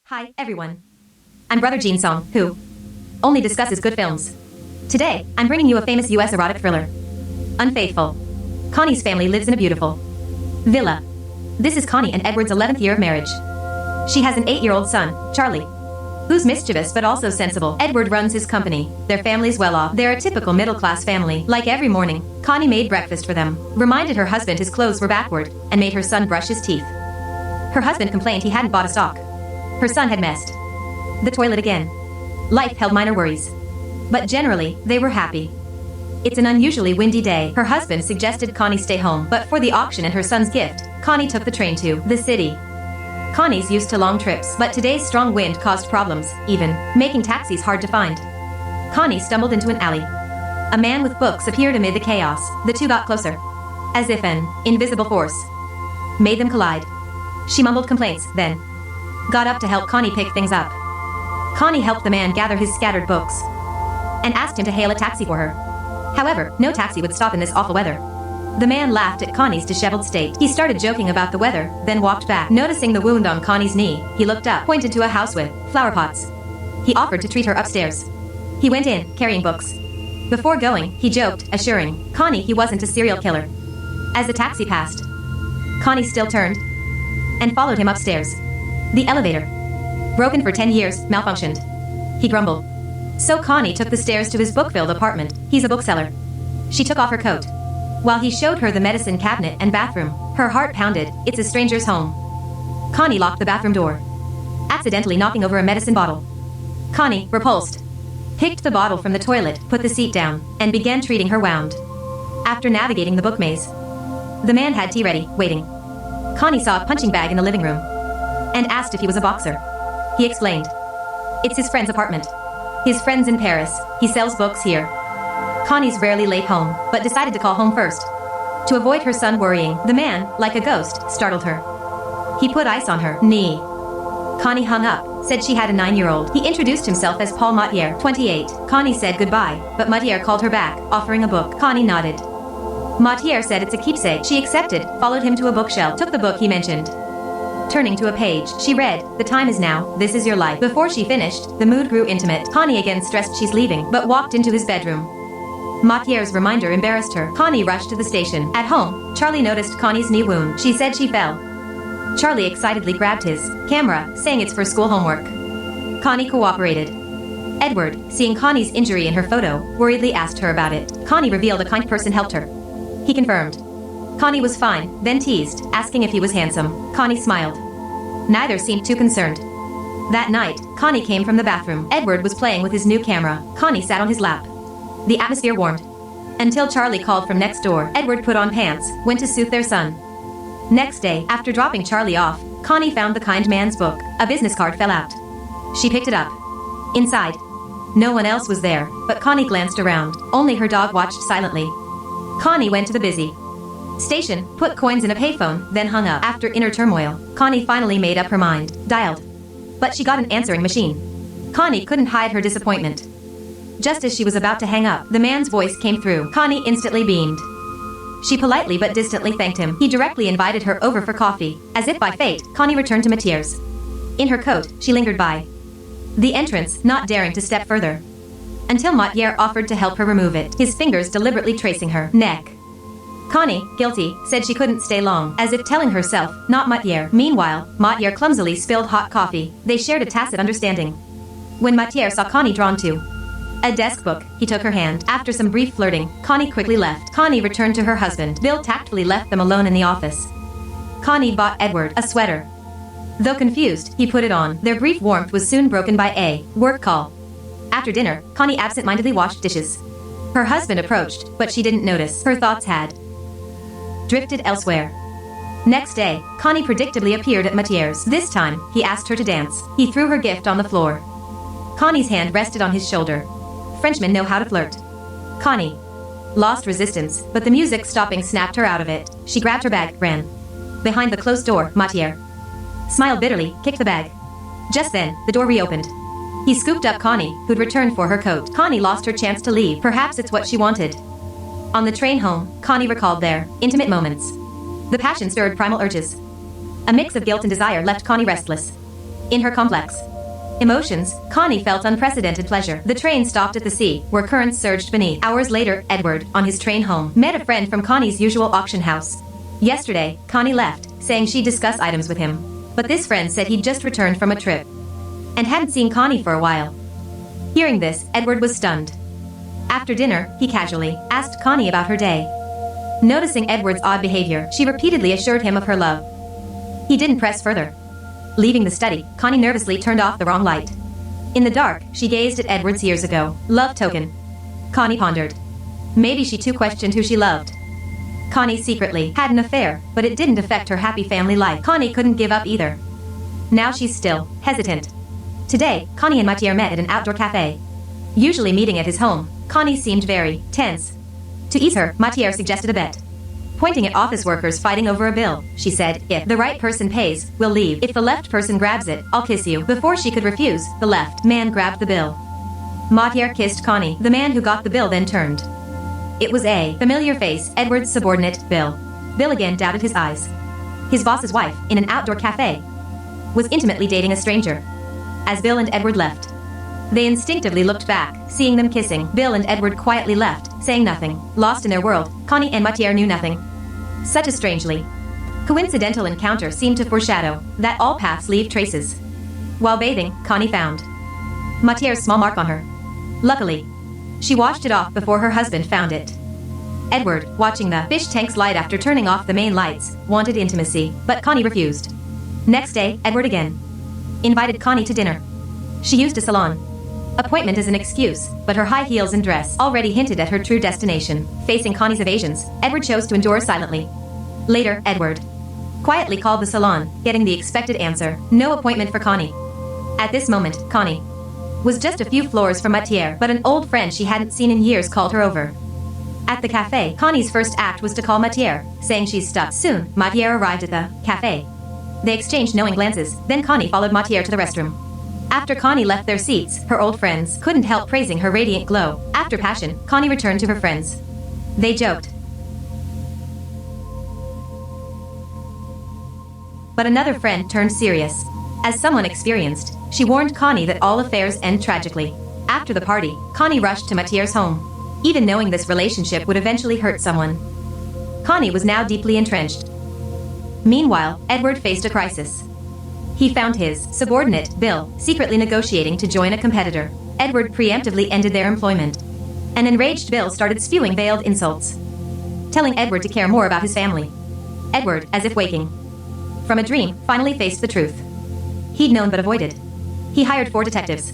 Hi, everyone. I'm Brother Gene Song, who only discusses good films. Today, I'm bringing you a famous US erotic thriller, Unfaithful. Connie's family lives in a beautiful villa. This is Connie and Edward's 11th year of marriage. She has an 8-year-old son, Charlie, who's mischievous but also sensible. Edward runs his company. Their family's well off. They're a typical middle-class family. Like every morning, Connie made breakfast for them, reminded her husband his clothes were backward, and made her son brush his teeth. Her husband complained he hadn't bought a stock. Her son had messed the toilet again. Life held minor worries, but generally, they were happy. It's an unusually windy day. Her husband suggested Connie stay home, but for the auction and her son's gift, Connie took the train to the city. Connie's used to long trips, but today's strong wind caused problems, even making taxis hard to find. Connie stumbled into an alley. A man with books appeared amid the chaos. The two got closer, as if an invisible force made them collide. She mumbled complaints, then got up to help Connie pick things up. Connie helped the man gather his scattered books and asked him to hail a taxi for her. However, no taxi would stop in this awful weather. The man laughed at Connie's disheveled state. He started joking about the weather, then walked back. Noticing the wound on Connie's knee, he looked up, pointed to a house with flower pots. He offered to treat her upstairs. He went in, carrying books. Before going, he joked, assuring Connie he wasn't a serial killer. As the taxi passed, Connie still turned and followed him upstairs. The elevator, broken for 10 years, malfunctioned. He grumbled. So Connie took the stairs to his book-filled apartment. He's a bookseller. She took off her coat. While he showed her the medicine cabinet and bathroom, her heart pounded. It's a stranger's home. Connie locked the bathroom door, accidentally knocking over a medicine bottle. Connie, repulsed, picked the bottle from the toilet, put the seat down, and began treating her wound. After navigating the book maze, the man had tea ready, waiting. Connie saw a punching bag in the living room and asked if he was a boxer. He explained. It's his friend's apartment. His friend's in Paris. He sells books here. Connie's rarely late home, but decided to call home first. To avoid her son worrying, the man, like a ghost, startled her. He put ice on her knee. Connie hung up, said she had a 9-year-old. He introduced himself as Paul Mathieu, 28. Connie said goodbye, but Mathieu called her back, offering a book. Connie nodded. Mathieu said it's a keepsake. She accepted, followed him to a bookshelf, took the book he mentioned. Turning to a page, she read, "The time is now, this is your life." Before she finished, the mood grew intimate. Connie again stressed she's leaving, but walked into his bedroom. Mathieu's reminder embarrassed her. Connie rushed to the station. At home, Charlie noticed Connie's knee wound. She said she fell. Charlie excitedly grabbed his camera, saying it's for school homework. Connie cooperated. Edward, seeing Connie's injury in her photo, worriedly asked her about it. Connie revealed a kind person helped her. He confirmed. Connie was fine, then teased, asking if he was handsome. Connie smiled. Neither seemed too concerned. That night, Connie came from the bathroom. Edward was playing with his new camera. Connie sat on his lap. The atmosphere warmed. Until Charlie called from next door. Edward put on pants, went to soothe their son. Next day, after dropping Charlie off, Connie found the kind man's book. A business card fell out. She picked it up. Inside, no one else was there, but Connie glanced around. Only her dog watched silently. Connie went to the busy station, put coins in a payphone, then hung up. After inner turmoil, Connie finally made up her mind. Dialed. But she got an answering machine. Connie couldn't hide her disappointment. Just as she was about to hang up, the man's voice came through. Connie instantly beamed. She politely but distantly thanked him. He directly invited her over for coffee. As if by fate, Connie returned to Mathieu's. In her coat, she lingered by the entrance, not daring to step further. Until Mathieu offered to help her remove it, his fingers deliberately tracing her neck. Connie, guilty, said she couldn't stay long, as if telling herself, not Mathieu. Meanwhile, Mathieu clumsily spilled hot coffee. They shared a tacit understanding. When Mathieu saw Connie drawn to a desk book, he took her hand. After some brief flirting, Connie quickly left. Connie returned to her husband. Bill tactfully left them alone in the office. Connie bought Edward a sweater. Though confused, he put it on. Their brief warmth was soon broken by a work call. After dinner, Connie absent-mindedly washed dishes. Her husband approached, but she didn't notice. Her thoughts had drifted elsewhere. Next day, Connie predictably appeared at Mathieu's. This time, he asked her to dance. He threw her gift on the floor. Connie's hand rested on his shoulder. Frenchmen know how to flirt. Connie lost resistance, but the music stopping snapped her out of it. She grabbed her bag, ran. Behind the closed door, Mathieu smiled bitterly, kicked the bag. Just then, the door reopened. He scooped up Connie, who'd returned for her coat. Connie lost her chance to leave. Perhaps it's what she wanted. On the train home, Connie recalled their intimate moments. The passion stirred primal urges. A mix of guilt and desire left Connie restless. In her complex emotions, Connie felt unprecedented pleasure. The train stopped at the sea, where currents surged beneath. Hours later, Edward, on his train home, met a friend from Connie's usual auction house. Yesterday, Connie left, saying she'd discuss items with him. But this friend said he'd just returned from a trip and hadn't seen Connie for a while. Hearing this, Edward was stunned. After dinner, he casually asked Connie about her day. Noticing Edward's odd behavior, she repeatedly assured him of her love. He didn't press further. Leaving the study, Connie nervously turned off the wrong light. In the dark, she gazed at Edward's years ago love token. Connie pondered. Maybe she too questioned who she loved. Connie secretly had an affair, but it didn't affect her happy family life. Connie couldn't give up either. Now she's still hesitant. Today, Connie and Mathieu met at an outdoor cafe. Usually meeting at his home, Connie seemed very tense. To ease her, Mathieu suggested a bet. Pointing at office workers fighting over a bill, she said, if the right person pays, we'll leave. If the left person grabs it, I'll kiss you. Before she could refuse, the left man grabbed the bill. Mathieu kissed Connie. The man who got the bill then turned. It was a familiar face, Edward's subordinate, Bill. Bill again doubted his eyes. His boss's wife, in an outdoor cafe, was intimately dating a stranger. As Bill and Edward left, they instinctively looked back, seeing them kissing. Bill and Edward quietly left, saying nothing. Lost in their world, Connie and Mathieu knew nothing. Such a strangely coincidental encounter seemed to foreshadow that all paths leave traces. While bathing, Connie found Mathieu's small mark on her. Luckily, she washed it off before her husband found it. Edward, watching the fish tank's light after turning off the main lights, wanted intimacy, but Connie refused. Next day, Edward again invited Connie to dinner. She used a salon appointment as an excuse, but her high heels and dress already hinted at her true destination. Facing Connie's evasions, Edward chose to endure silently. Later, Edward quietly called the salon, getting the expected answer: no appointment for Connie. At this moment, Connie was just a few floors from Mathieu, but an old friend she hadn't seen in years called her over. At the cafe, Connie's first act was to call Mathieu, saying she's stuck. Soon, Mathieu arrived at the cafe. They exchanged knowing glances, then Connie followed Mathieu to the restroom. After Connie left their seats, her old friends couldn't help praising her radiant glow. After passion, Connie returned to her friends. They joked. But another friend turned serious. As someone experienced, she warned Connie that all affairs end tragically. After the party, Connie rushed to Mathieu's home, even knowing this relationship would eventually hurt someone. Connie was now deeply entrenched. Meanwhile, Edward faced a crisis. He found his subordinate, Bill, secretly negotiating to join a competitor. Edward preemptively ended their employment. An enraged Bill started spewing veiled insults, telling Edward to care more about his family. Edward, as if waking from a dream, finally faced the truth. He'd known but avoided. He hired 4 detectives.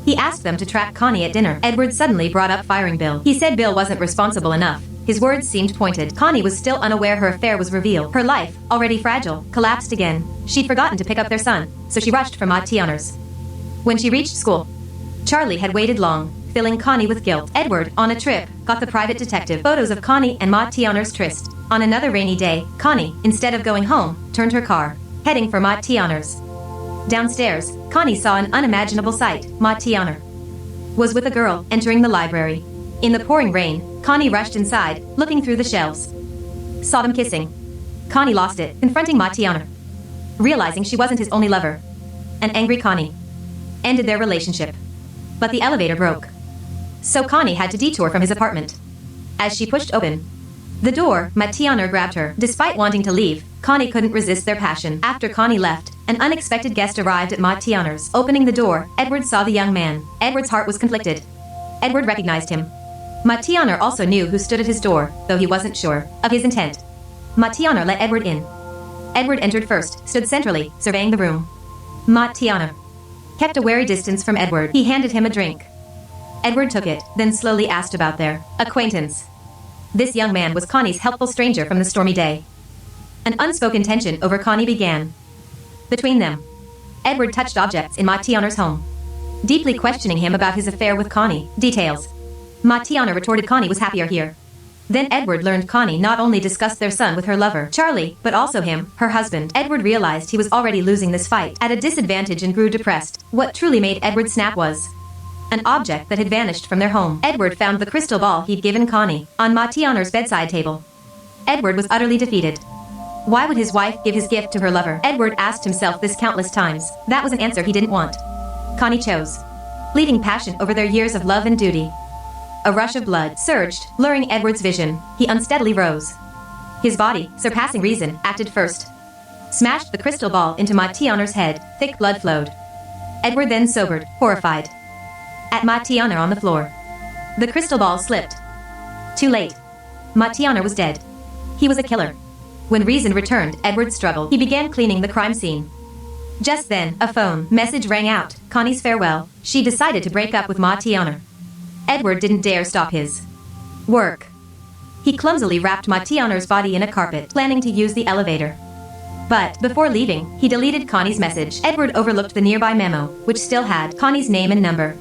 He asked them to track Connie at dinner. Edward suddenly brought up firing Bill. He said Bill wasn't responsible enough. His words seemed pointed. Connie was still unaware her affair was revealed. Her life, already fragile, collapsed again. She'd forgotten to pick up their son, so she rushed for Mathieu's. When she reached school, Charlie had waited long, filling Connie with guilt. Edward, on a trip, got the private detective photos of Connie and Mathieu's tryst. On another rainy day, Connie, instead of going home, turned her car, heading for Mathieu's. Downstairs, Connie saw an unimaginable sight. Mathieu was with a girl, entering the library. In the pouring rain, Connie rushed inside, looking through the shelves. Saw them kissing. Connie lost it, confronting Mathieu. Realizing she wasn't his only lover, an angry Connie ended their relationship. But the elevator broke, so Connie had to detour from his apartment. As she pushed open the door, Mathieu grabbed her. Despite wanting to leave, Connie couldn't resist their passion. After Connie left, an unexpected guest arrived at Mathieu's. Opening the door, Edward saw the young man. Edward's heart was conflicted. Edward recognized him. Mathieu also knew who stood at his door, though he wasn't sure of his intent. Mathieu let Edward in. Edward entered first, stood centrally, surveying the room. Mathieu kept a wary distance from Edward. He handed him a drink. Edward took it, then slowly asked about their acquaintance. This young man was Connie's helpful stranger from the stormy day. An unspoken tension over Connie began between them. Edward touched objects in Mathieu's home, deeply questioning him about his affair with Connie. Details. Mathieu retorted Connie was happier here. Then Edward learned Connie not only discussed their son with her lover, Charlie, but also him, her husband. Edward realized he was already losing this fight, at a disadvantage, and grew depressed. What truly made Edward snap was an object that had vanished from their home. Edward found the crystal ball he'd given Connie on Mathieu's bedside table. Edward was utterly defeated. Why would his wife give his gift to her lover? Edward asked himself this countless times. That was an answer he didn't want. Connie chose leaving passion over their years of love and duty. A rush of blood surged, luring Edward's vision. He unsteadily rose. His body, surpassing reason, acted first. Smashed the crystal ball into Matianer's head. Thick blood flowed. Edward then sobered, horrified. At Matianer on the floor. The crystal ball slipped. Too late. Matianer was dead. He was a killer. When reason returned, Edward struggled. He began cleaning the crime scene. Just then, a phone message rang out. Connie's farewell. She decided to break up with Matianer. Edward didn't dare stop his work. He clumsily wrapped Matianer's body in a carpet, planning to use the elevator. But before leaving, he deleted Connie's message. Edward overlooked the nearby memo, which still had Connie's name and number.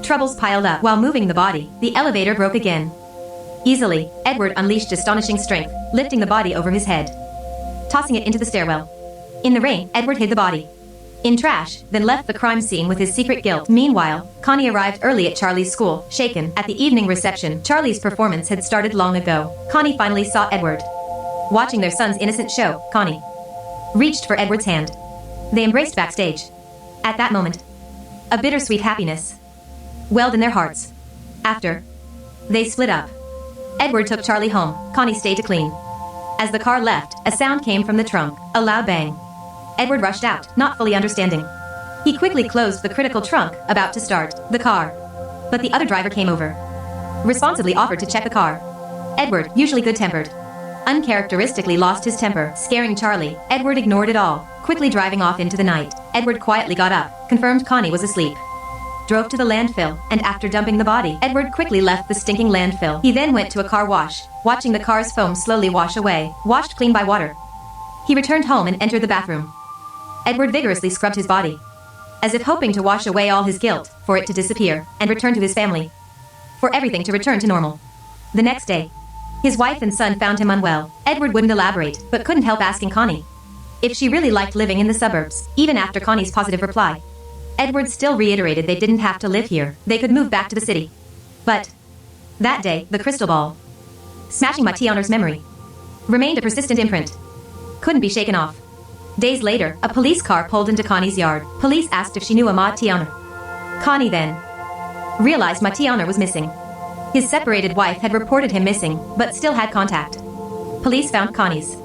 Troubles piled up. While moving the body, the elevator broke again. Easily, Edward unleashed astonishing strength, lifting the body over his head, tossing it into the stairwell. In the rain, Edward hid the body in trash, then left the crime scene with his secret guilt. Meanwhile, Connie arrived early at Charlie's school, shaken. At the evening reception, Charlie's performance had started long ago. Connie finally saw Edward. Watching their son's innocent show, Connie reached for Edward's hand. They embraced backstage. At that moment, a bittersweet happiness welled in their hearts. After, they split up. Edward took Charlie home. Connie stayed to clean. As the car left, a sound came from the trunk, a loud bang. Edward rushed out, not fully understanding. He quickly closed the critical trunk, about to start the car. But the other driver came over. Responsibly offered to check the car. Edward, usually good-tempered, uncharacteristically lost his temper, scaring Charlie. Edward ignored it all, quickly driving off into the night. Edward quietly got up, confirmed Connie was asleep, drove to the landfill, and after dumping the body, Edward quickly left the stinking landfill. He then went to a car wash, watching the car's foam slowly wash away, washed clean by water. He returned home and entered the bathroom. Edward vigorously scrubbed his body, as if hoping to wash away all his guilt, for it to disappear, and return to his family, for everything to return to normal. The next day, his wife and son found him unwell. Edward wouldn't elaborate, but couldn't help asking Connie if she really liked living in the suburbs. Even after Connie's positive reply, Edward still reiterated they didn't have to live here. They could move back to the city. But that day, the crystal ball, smashing Matianer's memory, remained a persistent imprint. Couldn't be shaken off. Days later, a police car pulled into Connie's yard. Police asked if she knew a Matianer. Connie then realized Matianer was missing. His separated wife had reported him missing, but still had contact. Police found Connie's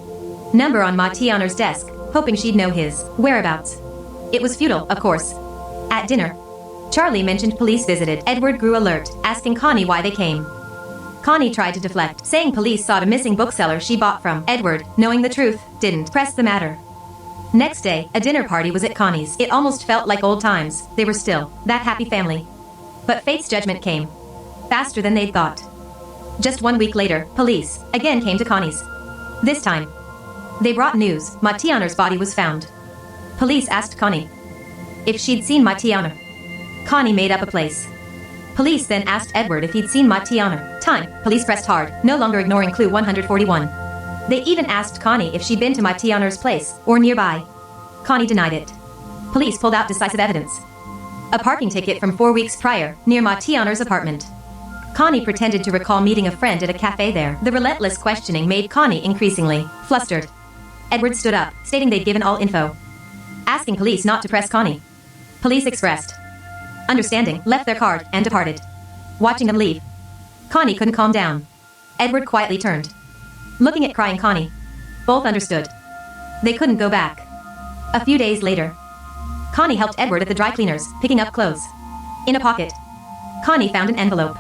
number on Matianer's desk, hoping she'd know his whereabouts. It was futile, of course. At dinner, Charlie mentioned police visited. Edward grew alert, asking Connie why they came. Connie tried to deflect, saying police sought a missing bookseller she bought from. Edward, knowing the truth, didn't press the matter. Next day, a dinner party was at Connie's. It almost felt like old times. They were still that happy family. But fate's judgment came faster than they'd thought. Just 1 week later, police again came to Connie's. This time, they brought news. Matianer's body was found. Police asked Connie if she'd seen Matianer. Connie made up a place. Police then asked Edward if he'd seen Matianer. Time. Police pressed hard, no longer ignoring clue 141. They even asked Connie if she'd been to Matianer's place, or nearby. Connie denied it. Police pulled out decisive evidence. A parking ticket from 4 weeks prior, near Matianer's apartment. Connie pretended to recall meeting a friend at a cafe there. The relentless questioning made Connie increasingly flustered. Edward stood up, stating they'd given all info, asking police not to press Connie. Police expressed understanding, left their card, and departed. Watching them leave, Connie couldn't calm down. Edward quietly turned, looking at crying Connie. Both understood they couldn't go back. A few days later, Connie helped Edward at the dry cleaners, picking up clothes. In a pocket, Connie found an envelope.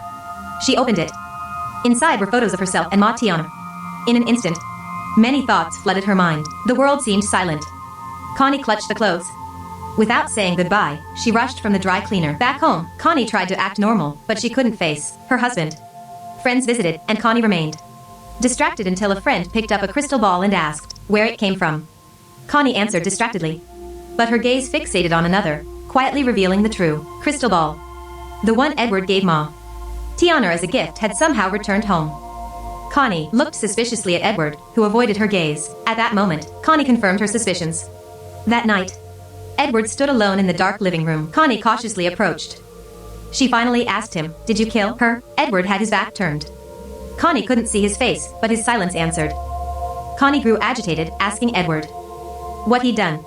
She opened it. Inside were photos of herself and Matianer. In an instant, many thoughts flooded her mind. The world seemed silent. Connie clutched the clothes. Without saying goodbye, she rushed from the dry cleaner. Back home, Connie tried to act normal, but she couldn't face her husband. Friends visited, and Connie remained distracted until a friend picked up a crystal ball and asked where it came from. Connie answered distractedly, but her gaze fixated on another, quietly revealing the true crystal ball. The one Edward gave Matianer as a gift had somehow returned home. Connie looked suspiciously at Edward, who avoided her gaze. At that moment, Connie confirmed her suspicions. That night, Edward stood alone in the dark living room. Connie cautiously approached. She finally asked him, "Did you kill her?" Edward had his back turned. Connie couldn't see his face, but his silence answered. Connie grew agitated, asking Edward what he'd done.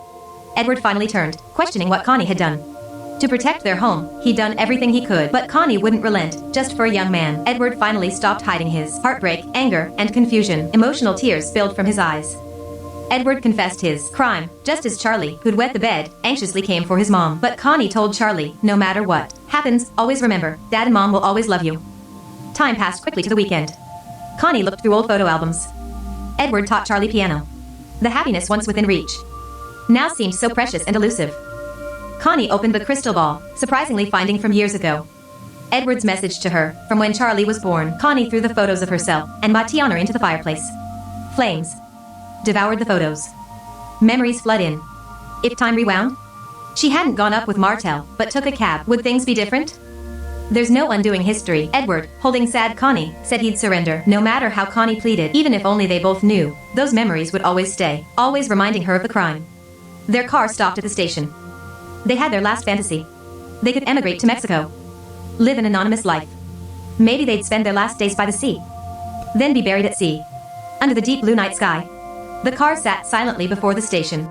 Edward finally turned, questioning what Connie had done. To protect their home, he'd done everything he could, but Connie wouldn't relent, just for a young man. Edward finally stopped hiding his heartbreak, anger, and confusion. Emotional tears spilled from his eyes. Edward confessed his crime, just as Charlie, who'd wet the bed, anxiously came for his mom. But Connie told Charlie, no matter what happens, always remember, Dad and Mom will always love you. Time passed quickly to the weekend. Connie looked through old photo albums. Edward taught Charlie piano. The happiness once within reach now seemed so precious and elusive. Connie opened the crystal ball, surprisingly finding from years ago Edward's message to her, from when Charlie was born. Connie threw the photos of herself and Matiana into the fireplace. Flames devoured the photos. Memories flood in. If time rewound? She hadn't gone up with Martel, but took a cab. Would things be different? There's no undoing history. Edward, holding sad Connie, said he'd surrender, no matter how Connie pleaded. Even if only they both knew, those memories would always stay, always reminding her of the crime. Their car stopped at the station. They had their last fantasy. They could emigrate to Mexico. Live an anonymous life. Maybe they'd spend their last days by the sea. Then be buried at sea. Under the deep blue night sky. The car sat silently before the station.